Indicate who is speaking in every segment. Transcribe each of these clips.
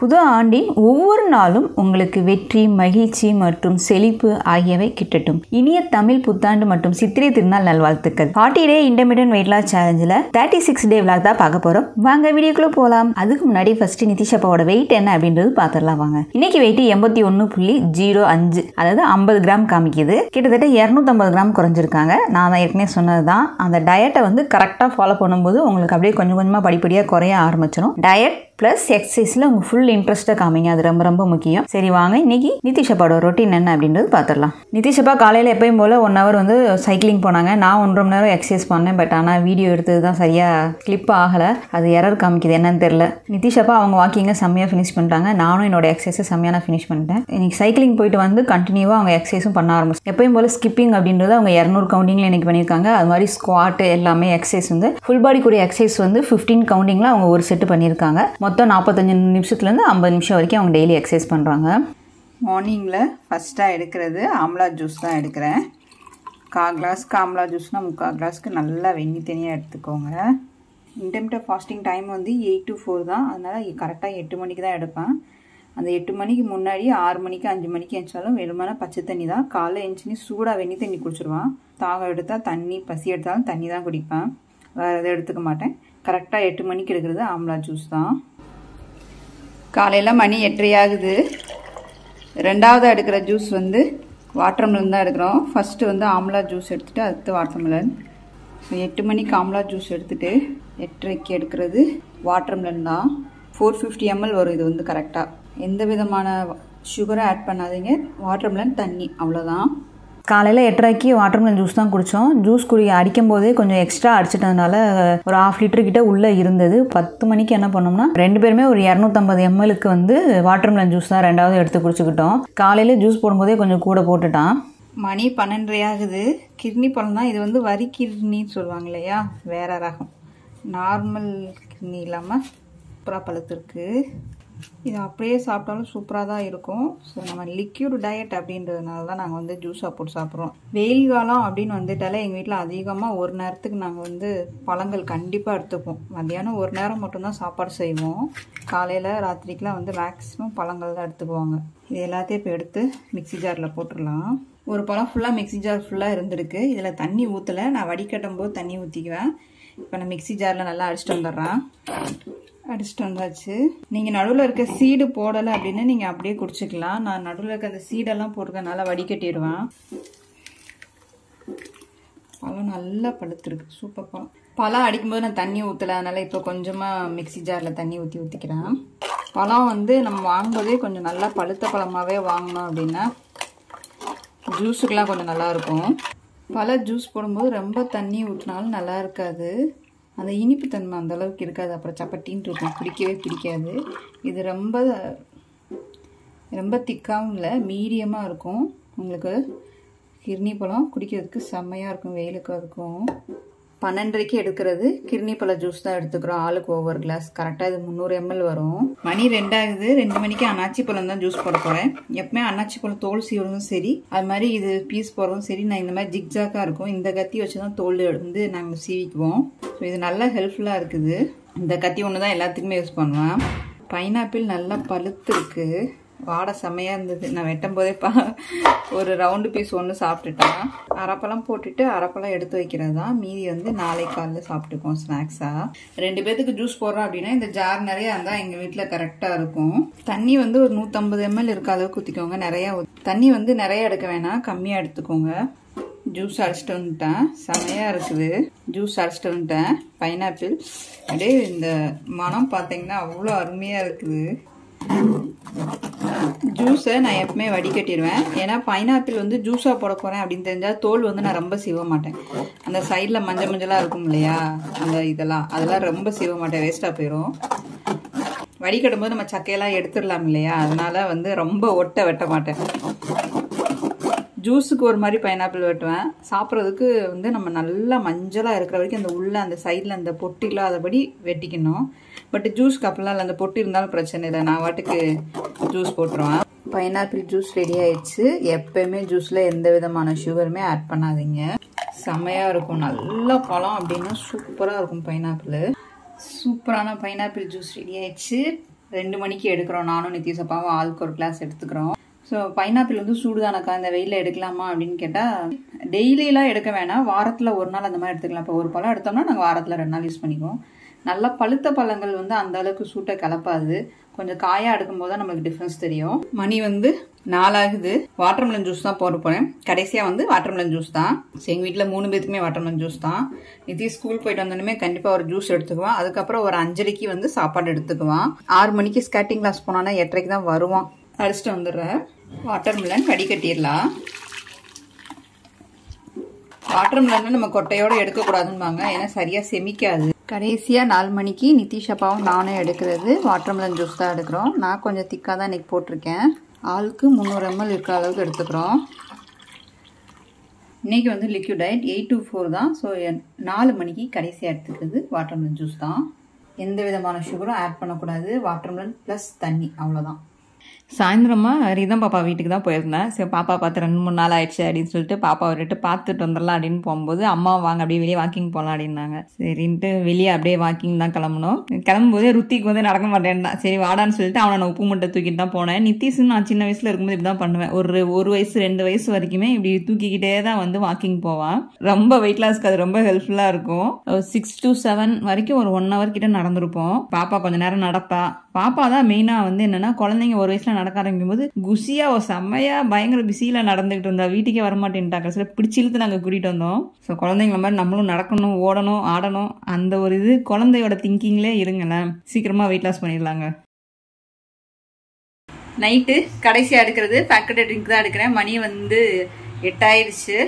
Speaker 1: புது ஆண்டின் ஒவ்வொரு நாளும் உங்களுக்கு வெற்றி, மகிழ்ச்சி மற்றும் செழிப்பு ஆகியவை கிட்டட்டும். இனிய தமிழ் புத்தாண்டு மற்றும் சித்திரை திருநாள் நல்வாழ்த்துக்கள். 40 Day Intermittent Weight Loss Challengeல 36 Day vlog தான் பார்க்க போறோம். வாங்க வீடியோக்குள்ள போலாம். அதுக்கு முன்னாடி ஃபர்ஸ்ட் நிதிஷ் அப்பாவோட வெயிட் என்ன அப்படின்றது பார்த்துடலாம் வாங்க. இன்னைக்கு வெயிட் 81.05, அதாவது 50 கிராம் காமிக்குது. கிட்டத்தட்ட 250 கிராம் குறைஞ்சிருக்காங்க. நான் ஏற்கனவே சொன்னதுதான், அந்த டயட்டை வந்து கரெக்டாக ஃபாலோ பண்ணும்போது உங்களுக்கு அப்படியே கொஞ்சம் கொஞ்சமாக படிப்படியாக குறைய ஆரம்பிச்சிடும். டயட் ப்ளஸ் எக்ஸசைஸில் உங்கள் ஃபுல் இன்ட்ரெஸ்ட்டாக காமிங்க, அது ரொம்ப ரொம்ப முக்கியம். சரி வாங்க, இன்னைக்கு நிதிஷ் அப்பாவோட ரொட்டீன் என்ன அப்படின்றது பார்த்துடலாம். நிதிஷ் அப்பா காலையில் எப்பயும் போல் 1 hour வந்து சைக்கிளிங் போனாங்க. நான் 1.5 மணி நேரம் எக்ஸசைஸ் பண்ணேன். பட் ஆனால் வீடியோ எடுத்தது தான் சரியாக கிளிப் ஆகலை, அது எரர் காமிக்குது, என்னன்னு தெரில. நிதிஷ் அப்பா அவங்க வாக்கிங்கை செம்மையாக ஃபினிஷ் பண்ணிட்டாங்க. நானும் என்னோட எக்ஸசைஸை செம்மையாக ஃபினிஷ் பண்ணிட்டேன். இன்னைக்கு சைக்கிளிங் போயிட்டு வந்து கண்டினியூவாக அவங்க எக்ஸசைஸும் பண்ண ஆரம்பிச்சு. எப்பயும் போல் ஸ்கிப்பிங் அப்படின்றது அவங்க 200 கவுண்டிங்கில் இன்னைக்கு பண்ணியிருக்காங்க. அது மாதிரி ஸ்குவாட்டு எல்லாமே எக்ஸசைஸ் வந்து ஃபுல் பாடி கூடிய எக்ஸசைஸ் வந்து 15 கவுண்டிங்கில் அவங்க ஒரு செட்டு பண்ணியிருக்காங்க. மொத்தம் 45 நிமிஷத்துலேருந்து 50 நிமிஷம் வரைக்கும் அவங்க டெய்லி எக்ஸசைஸ் பண்ணுறாங்க. மார்னிங்கில் ஃபஸ்ட்டாக எடுக்கிறது ஆம்லா ஜூஸ் தான் எடுக்கிறேன். 1/4 கிளாஸ்க்கு ஆம்லா ஜூஸ்னால் 3/4 கிளாஸ்க்கு நல்லா வெந்நி தனியாக எடுத்துக்கோங்க. இன்டர்மிட்டன்ட் ஃபாஸ்டிங் டைம் வந்து 8 to 4 தான். அதனால் கரெக்டாக 8 மணிக்கு தான் எடுப்பேன். அந்த 8 மணிக்கு முன்னாடி 6 மணிக்கு 5 மணிக்கு எழுந்தாலும் வெறுமான பச்சை தண்ணி தான். காலைல எழுந்துச்சுன்னு சூடாக வெந்நி தண்ணி குடிச்சிடுவான். தாகம் எடுத்தால் தண்ணி, பசி எடுத்தாலும் தண்ணி தான் குடிப்பேன், வேறு எதுவும் எடுத்துக்க மாட்டேன். கரெக்டாக 8 மணிக்கு எடுக்கிறது ஆம்லா ஜூஸ் தான். காலையில் மணி 8:30 ஆகுது. ரெண்டாவது எடுக்கிற ஜூஸ் வந்து வாட்டர்மெலன் தான் எடுக்கிறோம். ஃபஸ்ட்டு வந்து ஆம்லா ஜூஸ் எடுத்துகிட்டு அடுத்து வாட்டர்மெலன். ஸோ 8 மணிக்கு ஆம்லா ஜூஸ் எடுத்துகிட்டு 8:30க்கு எடுக்கிறது வாட்டர்மெலன் தான். 450 ml வரும் இது வந்து. கரெக்டாக எந்த விதமான சுகரும் ஆட் பண்ணாதீங்க. வாட்டர்மெலன் தண்ணி, அவ்வளோதான். காலையில் 8:30க்கு வாட்டர்மெலன் ஜூஸ் தான் குடித்தோம். ஜூஸ் அடிக்கும் போதே கொஞ்சம் எக்ஸ்ட்ரா அடிச்சிட்டதுனால ஒரு 1/2 லிட்டர் கிட்ட உள்ளே இருந்தது. 10 மணிக்கு என்ன பண்ணோம்னா 2 பேருமே ஒரு 250 mlக்கு வந்து வாட்டர்மெலன் ஜூஸ் தான் ரெண்டாவது எடுத்து குடிச்சுக்கிட்டோம். காலையில் ஜூஸ் போடும்போதே கொஞ்சம் கூட போட்டுட்டான். மணி 12:30 ஆகுது. கிர்னி பழம் தான் இது வந்து வரி கிர்னின்னு சொல்லுவாங்க இல்லையா, வேற ரகம். நார்மல் கிர்னி இல்லாமல் சூப்பராக பழுத்திருக்கு. இது அப்படியே சாப்பிட்டாலும் சூப்பராக தான் இருக்கும். ஸோ நம்ம லிக்யூட் டயட் அப்படின்றதுனால தான் நாங்கள் வந்து ஜூஸாக போட்டு சாப்பிட்றோம். வெயில் காலம் அப்படின்னு வந்துட்டாலே எங்கள் வீட்டில் அதிகமாக ஒரு நேரத்துக்கு நாங்கள் வந்து பழங்கள் கண்டிப்பாக எடுத்துப்போம். மத்தியானம் ஒரு நேரம் மட்டும்தான் சாப்பாடு செய்வோம். காலையில் ராத்திரிக்கெலாம் வந்து மேக்ஸிமம் பழங்கள் தான் எடுத்துக்குவாங்க. இது எல்லாத்தையும் இப்போ எடுத்து மிக்சி ஜாரில் போட்டுடலாம். ஒரு பழம் ஃபுல்லாக மிக்சி ஜார் ஃபுல்லாக இருந்திருக்கு. இதில் தண்ணி ஊற்றலை, நான் வடிகட்டும் போது தண்ணி ஊற்றிக்குவேன். இப்போ நான் மிக்சி ஜாரில் நல்லா அடிச்சுட்டு வந்துடுறேன். அடிச்சுட்டு வந்தாச்சு. நீங்கள் நடுவில் இருக்க சீடு போடலை அப்படின்னு நீங்கள் அப்படியே குடிச்சிக்கலாம். நான் நடுவில் இருக்க அந்த சீடெல்லாம் போட்டுக்கனால வடிகட்டிடுவேன். பழம் நல்லா பழுத்துருக்கு, சூப்பர் பழம். பழம் அடிக்கும்போது நான் தண்ணி ஊற்றலை, அதனால் இப்போ கொஞ்சமாக மிக்சி ஜாரில் தண்ணி ஊற்றிக்கிறேன். பழம் வந்து நம்ம வாங்கும்போதே கொஞ்சம் நல்லா பழுத்த பழமாகவே வாங்கினோம் அப்படின்னா ஜூஸுக்கெலாம் கொஞ்சம் நல்லாயிருக்கும். பழ ஜூஸ் போடும்போது ரொம்ப தண்ணி ஊற்றினாலும் நல்லா இருக்காது. அந்த இனிப்பு தன்மை அந்த அளவுக்கு இருக்காது, அப்புறம் சப்பட்டின்னு இருக்கும், பிடிக்கவே பிடிக்காது. இது ரொம்ப ரொம்ப திக்காகவும் இல்லை, மீடியமாக இருக்கும். உங்களுக்கு கிர்னி பழம் குடிக்கிறதுக்கு செம்மையாக இருக்கும், வெயிலுக்கு இருக்கும். 12:30க்கு எடுக்கிறது கிர்னி பழ ஜூஸ் தான் எடுத்துக்கிறோம். ஆளுக்கு ஒவ்வொரு கிளாஸ். கரெக்டாக இது 300 ml வரும். மணி 2 ஆகுது. 2 மணிக்கு அன்னாச்சி பழம் தான் ஜூஸ் போட போகிறேன். எப்பவுமே அன்னாச்சி பழம் தோல் சீவுறதும் சரி, அது மாதிரி இது பீஸ் போடுறதும் சரி, நான் இந்த மாதிரி ஜிக்ஜாக்காக இருக்கும். இந்த கத்தி வச்சு தான் தோல் வந்து நாங்கள் சீவிக்குவோம். ஸோ இது நல்லா ஹெல்ப்ஃபுல்லாக இருக்குது. இந்த கத்தி ஒன்று தான் எல்லாத்துக்குமே யூஸ் பண்ணுவேன். பைனாப்பிள் நல்லா பழுத்து இருக்கு, வாடை செம்மையாக இருந்தது. நான் வெட்டும் போதே ஒரு ரவுண்டு பீஸ் ஒன்று சாப்பிட்டுட்டேன். அரைப்பழம் போட்டுட்டு அரைப்பழம் எடுத்து வைக்கிறது தான். மீதி வந்து நாளைக்கு காலையில் சாப்பிட்டுக்குவோம் ஸ்நாக்ஸாக. 2 பேத்துக்கு ஜூஸ் போடுறோம் அப்படின்னா இந்த ஜார் நிறையா இருந்தால் எங்கள் வீட்டில் கரெக்டாக இருக்கும். தண்ணி வந்து ஒரு 150 ml இருக்க அளவுக்கு ஊற்றிக்கோங்க. நிறையா தண்ணி வந்து நிறையா எடுக்க வேணாம், கம்மியாக எடுத்துக்கோங்க. ஜூஸ் அடிச்சுட்டு வந்துட்டேன், செமையாக இருக்குது. ஜூஸ் அடிச்சுட்டு வந்துட்டேன். பைனாப்பிள் அப்படியே இந்த மனம் பார்த்தீங்கன்னா அவ்வளோ அருமையாக இருக்குது. ஜூஸை நான் எப்பவுமே வடிகட்டிடுவேன். ஏன்னா பைனாப்பிள் வந்து ஜூஸாக போட போகிறேன் அப்படின்னு தெரிஞ்சால் தோல் வந்து நான் ரொம்ப சீவ மாட்டேன். அந்த சைடில் மஞ்சள் மஞ்சளாக இருக்கும் இல்லையா, அந்த அதெல்லாம் ரொம்ப சீவ மாட்டேன், வேஸ்ட்டாக போயிடும். வடிகட்டும் போது நம்ம சக்கையெல்லாம் எடுத்துடலாம் இல்லையா, அதனால வந்து ரொம்ப வெட்ட மாட்டேன். ஜூஸுக்கு ஒரு மாதிரி பைனாப்பிள் வெட்டுவேன். சாப்பிட்றதுக்கு வந்து நம்ம நல்லா மஞ்சளாக இருக்கிற வரைக்கும் அந்த உள்ள அந்த சைடில் அந்த பொட்டு இல்லாதபடி வெட்டிக்கணும். பட் ஜூஸ் கப்பெல்லாம் இல்லை, அந்த பொட்டு இருந்தாலும் பிரச்சனை இல்லை, நான் வாட்டுக்கு ஜூஸ் போட்டுருவேன். பைனாப்பிள் ஜூஸ் ரெடி ஆயிடுச்சு. எப்பயுமே ஜூஸில் எந்த விதமான சுகருமே ஆட் பண்ணாதீங்க, செம்மையாக இருக்கும். நல்ல பழம் அப்படின்னா சூப்பராக இருக்கும் பைனாப்பிள். சூப்பரான பைனாப்பிள் ஜூஸ் ரெடி ஆயிடுச்சு. 2 மணிக்கு எடுக்கிறோம். நானும் நிதிஷ் அப்பாவும் ஆளுக்கு ஒரு கிளாஸ் எடுத்துக்கிறோம். ஸோ பைனாப்பிள் வந்து சூடுதானக்கா, இந்த வெயிலில் எடுக்கலாமா அப்படின்னு கேட்டால், டெய்லியெலாம் எடுக்க வேணாம், வாரத்தில் ஒரு நாள் அந்த மாதிரி எடுத்துக்கலாம். இப்போ ஒரு பழம் எடுத்தோம்னா நாங்கள் வாரத்தில் 2 நாள் யூஸ் பண்ணிக்குவோம். நல்லா பழுத்த பழங்கள் வந்து அந்த அளவுக்கு சூட்டை கலப்பாது. கொஞ்சம் காயாக எடுக்கும்போது தான் நம்மளுக்கு டிஃப்ரென்ஸ் தெரியும். மணி வந்து 4 ஆகுது. வாட்டர்மெலன் ஜூஸ் தான் போட போகிறேன். கடைசியாக வந்து வாட்டர்மெலன் ஜூஸ் தான். எங்கள் வீட்டில் 3 பேருக்குமே வாட்டர்மெலன் ஜூஸ் தான். நிதிஷ் ஸ்கூல் போயிட்டு வந்தோடனே கண்டிப்பாக ஒரு ஜூஸ் எடுத்துக்குவான். அதுக்கப்புறம் ஒரு 5:30க்கு வந்து சாப்பாடு எடுத்துக்குவான். 6 மணிக்கு ஸ்கேட்டிங் கிளாஸ் போனான்னா 8:30க்கு தான் வருவான். அடிச்சுட்டு வந்துடுறேன். வாட்டர்மெலன் வடிகட்டிடலாம். வாட்டர்மெலன் நம்ம கொட்டையோட எடுக்கக்கூடாதுன்னுவாங்க, ஏன்னா சரியாக செமிக்காது. கடைசியாக 4 மணிக்கு நிதிஷ் அப்பாவும் நானும் எடுக்கிறது வாட்டர்மெலன் ஜூஸ் தான் எடுக்கிறோம். நான் கொஞ்சம் திக்காக தான் இன்றைக்கி போட்டிருக்கேன். ஆளுக்கு 300 ml இருக்கிற அளவுக்கு எடுத்துக்கிறோம். இன்றைக்கி வந்து லிக்விட் டயட் 8 to 4 தான். ஸோ 4 மணிக்கு கடைசியாக எடுத்துக்கிறது வாட்டர்மெலன் ஜூஸ் தான். எந்த விதமான சுகரும் ஆட் பண்ணக்கூடாது. வாட்டர்மெலன் ப்ளஸ் தண்ணி, அவ்வளோதான். சாயந்தரமா ரீதம் பாப்பா வீட்டுக்கு தான் போயிருந்தேன். சரி பாப்பா பார்த்து 2-3 நாள் ஆயிடுச்சு அப்படின்னு சொல்லிட்டு பாப்பாவை விட்டு பார்த்துட்டு வந்துடலாம் அப்படின்னு போகும்போது, அம்மா வாங்க அப்படியே வெளியே வாக்கிங் போகலாம் அப்படின்னாங்க. சரின்ட்டு வெளியே அப்படியே வாக்கிங் தான் கிளம்பணும். கிளம்பும்போதே ருத்திக்கு வந்து நடக்க மாட்டேன்டா. சரி வாடான்னு சொல்லிட்டு அவனை நான் உப்பு மூட்டை தூக்கிட்டு தான் போனேன். நிதிஷ் நான் சின்ன வயசுல இருக்கும்போது இப்படி தான் பண்ணுவேன். ஒரு வயசு 2 வயசு வரைக்குமே இப்படி தூக்கிக்கிட்டே தான் வந்து வாக்கிங் போவான். ரொம்ப வெயிட் லாஸ்க்கு அது ரொம்ப ஹெல்ப்ஃபுல்லாக இருக்கும். 6 to 7 வரைக்கும் ஒரு 1 hour கிட்ட நடந்திருப்போம். பாப்பா கொஞ்ச நேரம் நடப்பா. பாப்பா தான் மெயினாக வந்து என்னன்னா, குழந்தைங்க ஒரு வயசுல நடக்க ஆரம்பிக்கும் போது குசியா செம்மையா பயங்கர பிஸியில நடந்துகிட்டு இருந்தா. வீட்டுக்கே வரமாட்டேன்ட்டா. கடைசியில் பிடிச்சி இழுத்து நாங்கள் கூட்டிட்டு வந்தோம். ஸோ குழந்தைங்கள மாதிரி நம்மளும் நடக்கணும், ஓடணும், ஆடணும், அந்த ஒரு இது குழந்தையோட திங்கிங்லேயே இருங்களேன். சீக்கிரமா வெயிட் லாஸ் பண்ணிடலாங்க. நைட்டு கடைசியாக எடுக்கிறது பேக்கெட் ட்ரிங்க் தான் எடுக்கிறேன். மணி வந்து 8 ஆயிடுச்சு.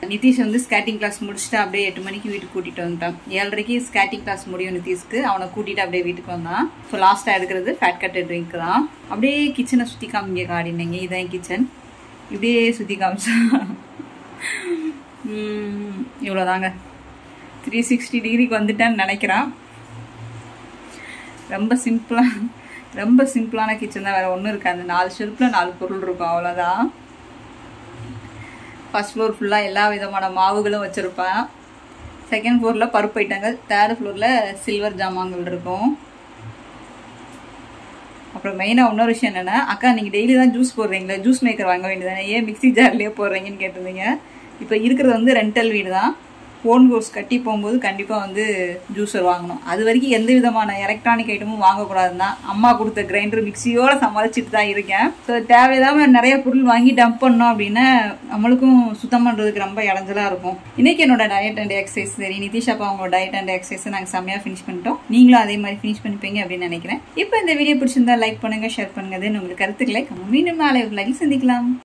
Speaker 1: நிதிஷ் வந்து ஸ்கேட்டிங் கிளாஸ் முடிச்சுட்டு அப்படியே 8 மணிக்கு வீட்டுக்கு கூட்டிட்டு வந்துட்டான். 7:30க்கு ஸ்கேட்டிங் கிளாஸ் முடியும் நிதிஷ்க்கு. அவனை கூட்டிட்டு அப்படியே வீட்டுக்கு வந்தான். ஸோ லாஸ்ட்டாக எடுக்கிறது ஃபேட் கட்டட் ட்ரிங்க் தான். அப்படியே கிச்சனை சுற்றி காமிங்க காடினீங்க. இதான் கிச்சன். இப்படியே சுற்றி காமிச்சா இவ்வளோதாங்க. 360 டிகிரிக்கு வந்துட்டேன்னு நினைக்கிறான். ரொம்ப சிம்பிளான கிச்சன் தான், வேறு ஒன்றும் இருக்காது. 4 ஷெல்ஃபில் 4 பொருள் இருக்கும், அவ்வளோதான். ஃபர்ஸ்ட் ஃப்ளோர் ஃபுல்லாக எல்லா விதமான மாவுகளும் வச்சுருப்பேன். செகண்ட் ஃப்ளோரில் பருப்பு ஐட்டங்கள். தேர்ட் ஃப்ளோரில் சில்வர் ஜாமான்கள் இருக்கும். அப்புறம் மெயினாக இன்னொரு விஷயம் என்னென்னா, அக்கா நீங்கள் டெய்லி தான் ஜூஸ் போடுறீங்களா, ஜூஸ் மேக்கர் வாங்க வேண்டியதானே, ஏன் மிக்ஸி ஜார்லேயே போடுறீங்கன்னு கேட்டிருந்தீங்க. இப்போ இருக்கிறது வந்து ரெண்டல் வீடு தான். ஓன் ஹவுஸ் கட்டி போகும்போது கண்டிப்பாக வந்து ஜூஸர் வாங்கணும். அது வரைக்கும் எந்த விதமான எலக்ட்ரானிக் ஐட்டமும் வாங்கக்கூடாதுன்னு தான் அம்மா கொடுத்த கிரைண்டர் மிக்சியோடு சமாளிச்சுட்டு தான் இருக்கேன். ஸோ தேவையில்லாமல் நிறைய பொருள் வாங்கி டம்ப் பண்ணோம் அப்படின்னா நம்மளுக்கும் சுத்தம் பண்ணுறதுக்கு ரொம்ப இடைஞ்சலாக இருக்கும். இன்றைக்கி என்னோட டயட் அண்ட் எக்ஸசைஸ் சரி, நிதிஷ் அப்பா அவங்களோட டயட் அண்ட் எக்ஸசைஸை நாங்கள் செம்மையாக ஃபினிஷ் பண்ணிட்டோம். நீங்களும் அதே மாதிரி ஃபினிஷ் பண்ணிப்பீங்க அப்படின்னு நினைக்கிறேன். இப்போ இந்த வீடியோ பிடிச்சிருந்தா லைக் பண்ணுங்கள், ஷேர் பண்ணுங்கள். உங்களுக்கு கருத்துக்களை மீண்டும் நாளை சந்திக்கலாம்.